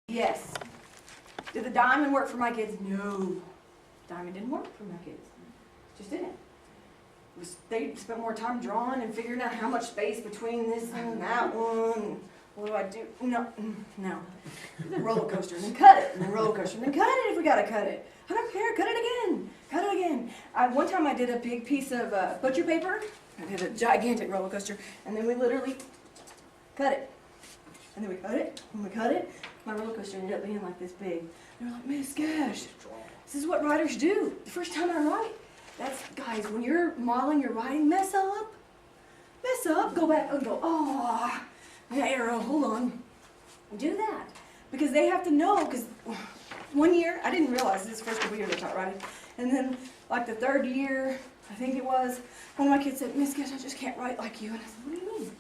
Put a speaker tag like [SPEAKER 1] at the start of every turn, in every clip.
[SPEAKER 1] Yes. Did the diamond work for my kids? No. Diamond didn't work for my kids. Just didn't. They spent more time drawing and figuring out how much space between this and that one. What do I do? No. The roller coaster, and then cut it, and then roller coaster, and then cut it if we gotta cut it. I don't care, cut it again. Cut it again. One time I did a big piece of butcher paper. I did a gigantic roller coaster, and then we literally cut it. And then we cut it, and we cut it. My roller coaster ended up being like this big. They're like, Miss Gash, this is what writers do. The first time I write, guys, when you're modeling your writing, mess up, go back and go, oh, arrow, hold on. Do that. Because they have to know, because one year, I didn't realize this first couple years I taught writing, and then like the third year, I think it was, one of my kids said, Miss Gash, I just can't write like you. And I said, what do you mean?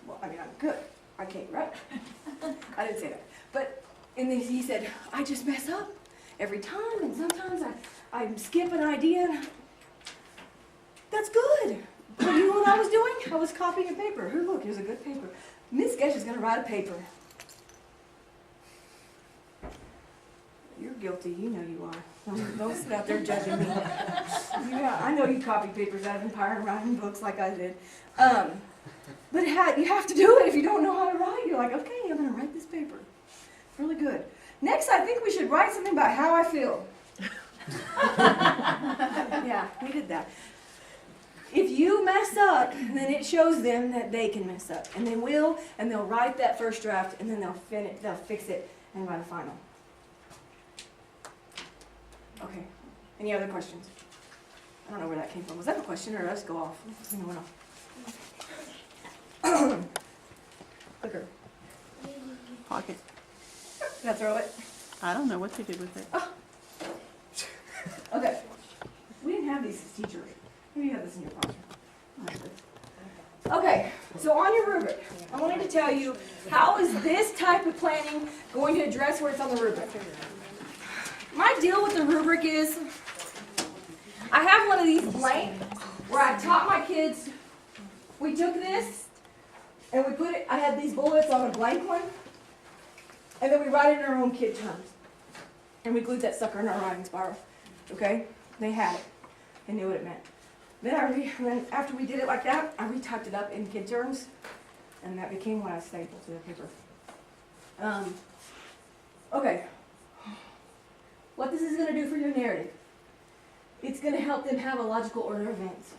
[SPEAKER 1] Well, I mean, I'm good. I can't write. I didn't say that. But, and then he said, I just mess up every time, and sometimes I skip an idea. That's good. But you know what I was doing? I was copying a paper. Here, look, here's a good paper. Miss Gash is going to write a paper. You're guilty. You know you are. Don't sit out there judging me. Yeah, I know you copy papers out of Empire writing books like I did. But you have to do it if you don't know how to write. You're like, okay, I'm going to write this paper. Really good. Next, I think we should write something about how I feel. Yeah, we did that. If you mess up, then it shows them that they can mess up. And they will, and they'll write that first draft, and then they'll fix it and write a final. Okay. Any other questions? I don't know where that came from. Was that a question, or did I just go off? Something went off. Clicker.
[SPEAKER 2] Pocket.
[SPEAKER 1] Can I throw it?
[SPEAKER 2] I don't know what you did with it.
[SPEAKER 1] Oh. Okay. We didn't have these as teachers. Maybe you have this in your classroom. Okay, so on your rubric, I wanted to tell you, how is this type of planning going to address where it's on the rubric? My deal with the rubric is, I have one of these blank, where I taught my kids, we took this, and we put it, I had these bullets on a blank one, and then we write it in our own kid terms. And we glued that sucker in our writing spiral. Okay? They had it. They knew what it meant. Then after we did it like that, I retyped it up in kid terms, and that became what I stapled to the paper. Okay. What this is going to do for your narrative, it's going to help them have a logical order of events.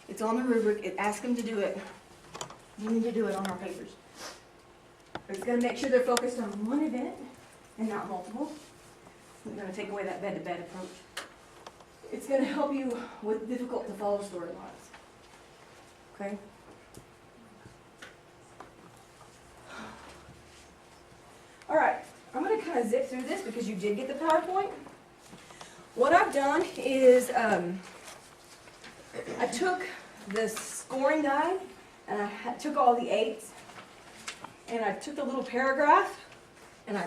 [SPEAKER 1] It's on the rubric. It asks them to do it. We need to do it on our papers. It's going to make sure they're focused on one event and not multiple. We're going to take away that bed-to-bed approach. It's going to help you with difficult to follow storylines. Okay? All right. I'm going to kind of zip through this because you did get the PowerPoint. What I've done is I took the scoring guide and I took all the 8s and I took the little paragraph and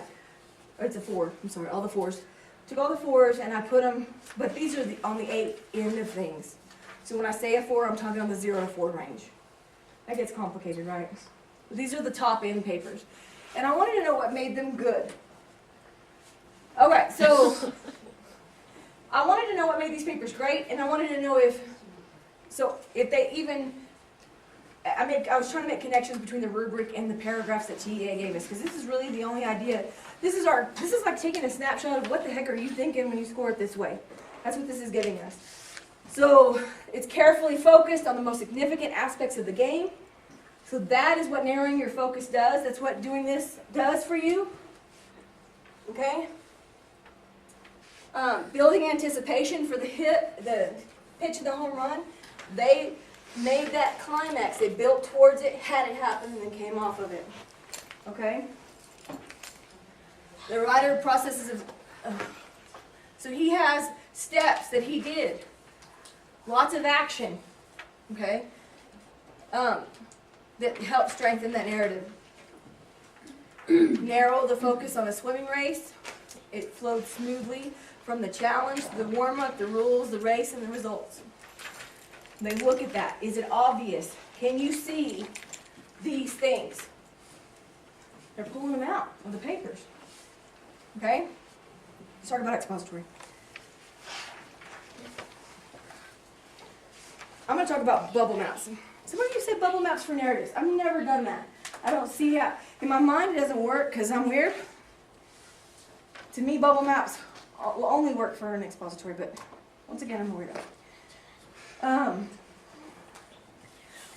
[SPEAKER 1] it's a 4, I'm sorry, all the 4s. Took all the 4s and I put them, but these are on the 8 end of things. So when I say a 4, I'm talking on the 0 to 4 range. That gets complicated, right? But these are the top end papers. And I wanted to know what made them good. Okay, so I wanted to know what made these papers great, and I wanted to know if they even, I was trying to make connections between the rubric and the paragraphs that TEA gave us, because this is really the only idea. This is like taking a snapshot of what the heck are you thinking when you score it this way. That's what this is giving us. So it's carefully focused on the most significant aspects of the game. So that is what narrowing your focus does. That's what doing this does for you. Okay? Building anticipation for the pitch of the home run. They made that climax. They built towards it, had it happen, and then came off of it. Okay? The writer processes so he has steps that he did. Lots of action. Okay? That help strengthen that narrative. Narrow the focus on a swimming race. It flowed smoothly from the challenge, the warm-up, the rules, the race, and the results. They look at that. Is it obvious? Can you see these things? They're pulling them out of the papers. Okay? Let's talk about expository. I'm going to talk about bubble maps. Some of you said bubble maps for narratives. I've never done that. I don't see how. In my mind, it doesn't work because I'm weird. To me, bubble maps will only work for an expository, but once again, I'm a weirdo.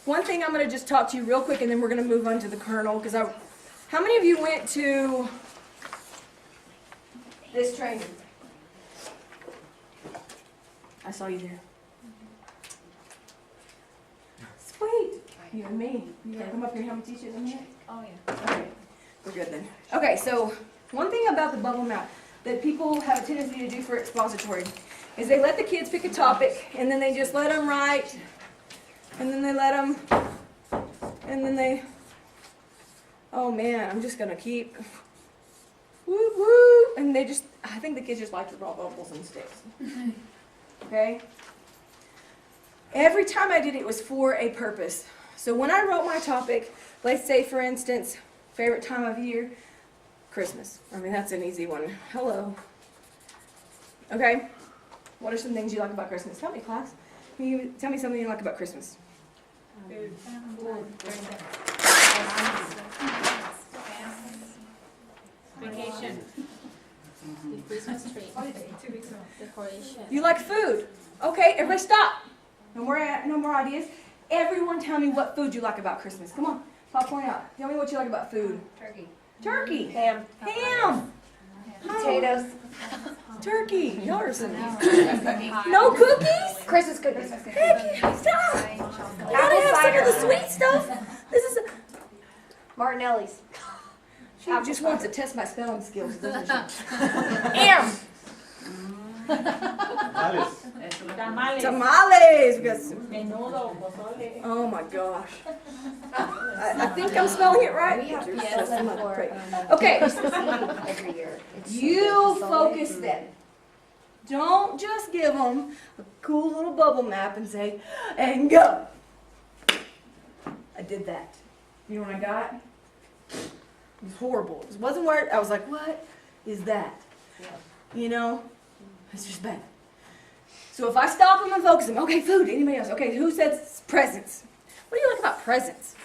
[SPEAKER 1] One thing I'm going to just talk to you real quick, and then we're going to move on to the kernel. How many of you went to this training? I saw you there. Sweet. You and me. You want to come up here and help me teach it in a minute?
[SPEAKER 3] Oh, yeah.
[SPEAKER 1] Okay. We're good then. Okay, so one thing about the bubble map that people have a tendency to do for expository is they let the kids pick a topic, and then they just let them write, and then they let them, and then they, oh man, I'm just going to keep, woo woo, and they just, I think the kids just like to draw bubbles and sticks. Okay? Every time I did it was for a purpose. So when I wrote my topic, let's say for instance, favorite time of year, Christmas. I mean, that's an easy one. Hello. Okay? What are some things you like about Christmas? Tell me, class. Tell me something you like about Christmas.
[SPEAKER 3] Food. Vacation. The Christmas tree. 2 weeks ago. Decoration.
[SPEAKER 1] You like food. Okay, everybody stop. No more ideas. Everyone tell me what food you like about Christmas. Come on, popcorn out. Tell me what you like about food.
[SPEAKER 3] Turkey.
[SPEAKER 1] Turkey.
[SPEAKER 3] Ham.
[SPEAKER 1] Ham.
[SPEAKER 3] Potatoes.
[SPEAKER 1] Turkey. Y'all are some. No cookies?
[SPEAKER 3] Christmas cookies.
[SPEAKER 1] Heck, stop. You gotta have some of the sweet stuff. This is.
[SPEAKER 3] Martinelli's.
[SPEAKER 1] She just wants to test my spelling skills, doesn't she?
[SPEAKER 3] Ham.
[SPEAKER 1] Tamales. We got some. Oh my gosh. I think I'm spelling it right.
[SPEAKER 3] We have
[SPEAKER 1] There's
[SPEAKER 3] piano
[SPEAKER 1] so much
[SPEAKER 3] for
[SPEAKER 1] great. Okay.
[SPEAKER 3] every year.
[SPEAKER 1] You focus them. Don't just give them a cool little bubble map and say, and go. I did that. You know what I got? It was horrible. It wasn't word. I was like, what is that? You know? It's just bad. So if I stop them and focus them, okay, food, anybody else? Okay, who says presents? What do you like about presents?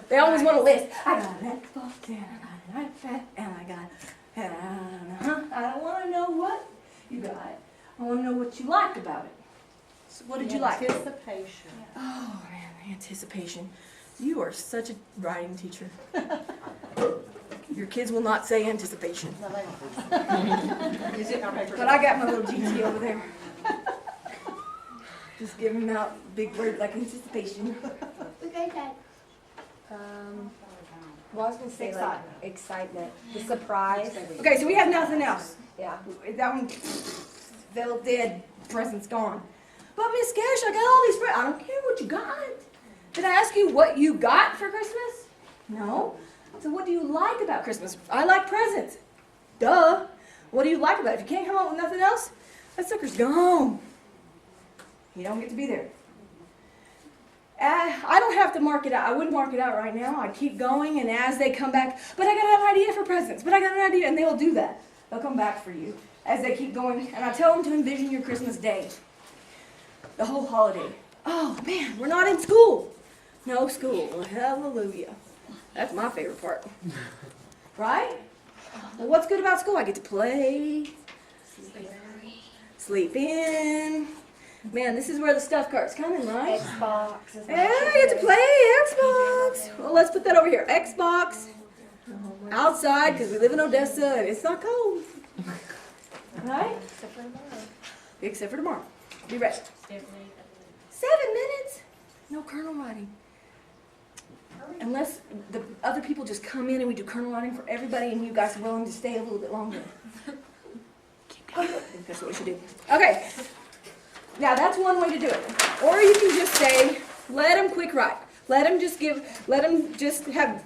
[SPEAKER 1] They always want a list. I got an Xbox and I got an iPad and I got, I don't want to know what you got. I want to know what you liked about it. So what did you like?
[SPEAKER 2] Anticipation.
[SPEAKER 1] Oh man, anticipation. You are such a writing teacher. Your kids will not say anticipation.
[SPEAKER 2] Is it okay?
[SPEAKER 1] But I got my little GT over there. Just giving out big words like anticipation.
[SPEAKER 3] Well, I was gonna say like excitement, the surprise.
[SPEAKER 1] Okay, so we have nothing else.
[SPEAKER 3] Yeah.
[SPEAKER 1] That one fell dead, present's gone. But Miss Cash, I got all these presents. I don't care what you got. Did I ask you what you got for Christmas? No. So what do you like about Christmas? I like presents. Duh. What do you like about it? If you can't come up with nothing else, that sucker's gone. You don't get to be there. I don't have to mark it out. I wouldn't mark it out right now. I'd keep going, and as they come back, but I got an idea for presents, but I got an idea, and they'll do that. They'll come back for you as they keep going, and I tell them to envision your Christmas day, the whole holiday. Oh, man, we're not in school. No school. Well, hallelujah. That's my favorite part. Right? Well, what's good about school? I get to play, sleep in. Man, this is where the stuff cart's coming, right?
[SPEAKER 3] Xbox.
[SPEAKER 1] Yeah, I get to play Xbox. Well, let's put that over here. Xbox. Outside, because we live in Odessa, and it's not cold. Right? Except for tomorrow. Be ready. 7 minutes? No kernel writing. Unless the other people just come in and we do kernel writing for everybody, and you guys are willing to stay a little bit longer. I think that's what we should do. Okay. Now, that's one way to do it. Or you can just say, let them quick write. Let them just have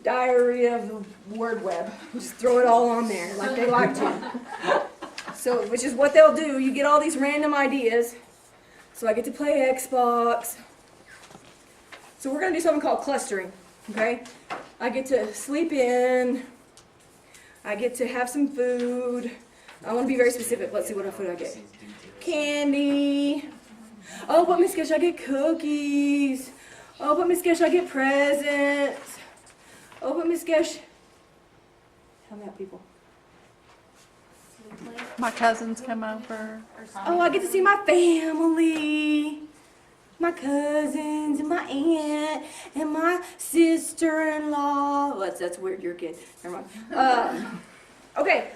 [SPEAKER 1] diarrhea of the word web. Just throw it all on there like they like to. So, which is what they'll do. You get all these random ideas. So I get to play Xbox. So we're going to do something called clustering, okay? I get to sleep in. I get to have some food. I want to be very specific. Let's see what food I get. Candy. Oh, but Miss Gish, I get cookies. Oh, but Miss Gish, I get presents. Oh, but Miss Gish. Help me out, people.
[SPEAKER 4] My cousins come over.
[SPEAKER 1] Oh, I get to see my family. My cousins and my aunt and my sister-in-law. Well, that's weird. You're a kid. Never mind. Okay,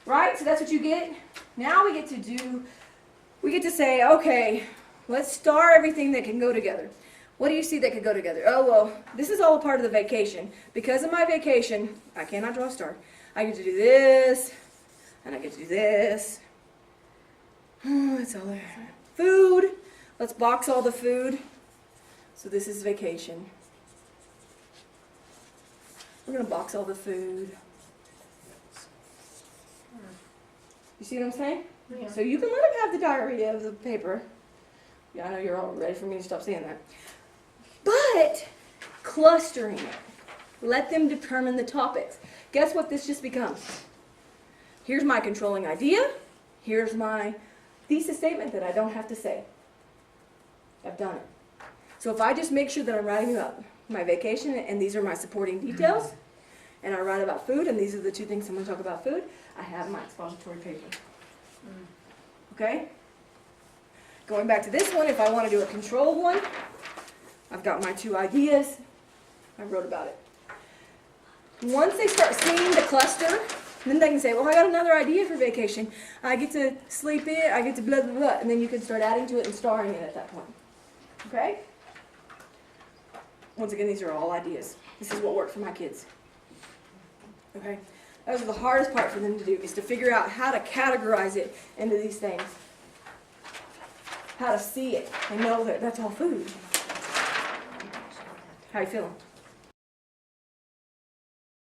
[SPEAKER 1] right? So that's what you get. Now we get to say, okay, let's star everything that can go together. What do you see that could go together? Oh, well, this is all a part of the vacation. Because of my vacation, I cannot draw a star. I get to do this, and I get to do this. It's all there. Food. Let's box all the food. So this is vacation. We're going to box all the food. You see what I'm saying?
[SPEAKER 2] Yeah.
[SPEAKER 1] So you can let them have the diary of the paper. Yeah, I know you're all ready for me to stop saying that. But clustering it. Let them determine the topics. Guess what this just becomes? Here's my controlling idea. Here's my thesis statement that I don't have to say. I've done it. So if I just make sure that I'm writing about my vacation, and these are my supporting details, and I write about food, and these are the two things I'm going to talk about food, I have my expository paper. Okay? Going back to this one, if I want to do a controlled one, I've got my two ideas. I wrote about it. Once they start seeing the cluster, then they can say, well, I got another idea for vacation. I get to sleep in, I get to blah, blah, blah. And then you can start adding to it and starring it at that point. Okay? Once again, these are all ideas. This is what worked for my kids. Okay? That was the hardest part for them to do, is to figure out how to categorize it into these things. How to see it and know that that's all food. How you feeling?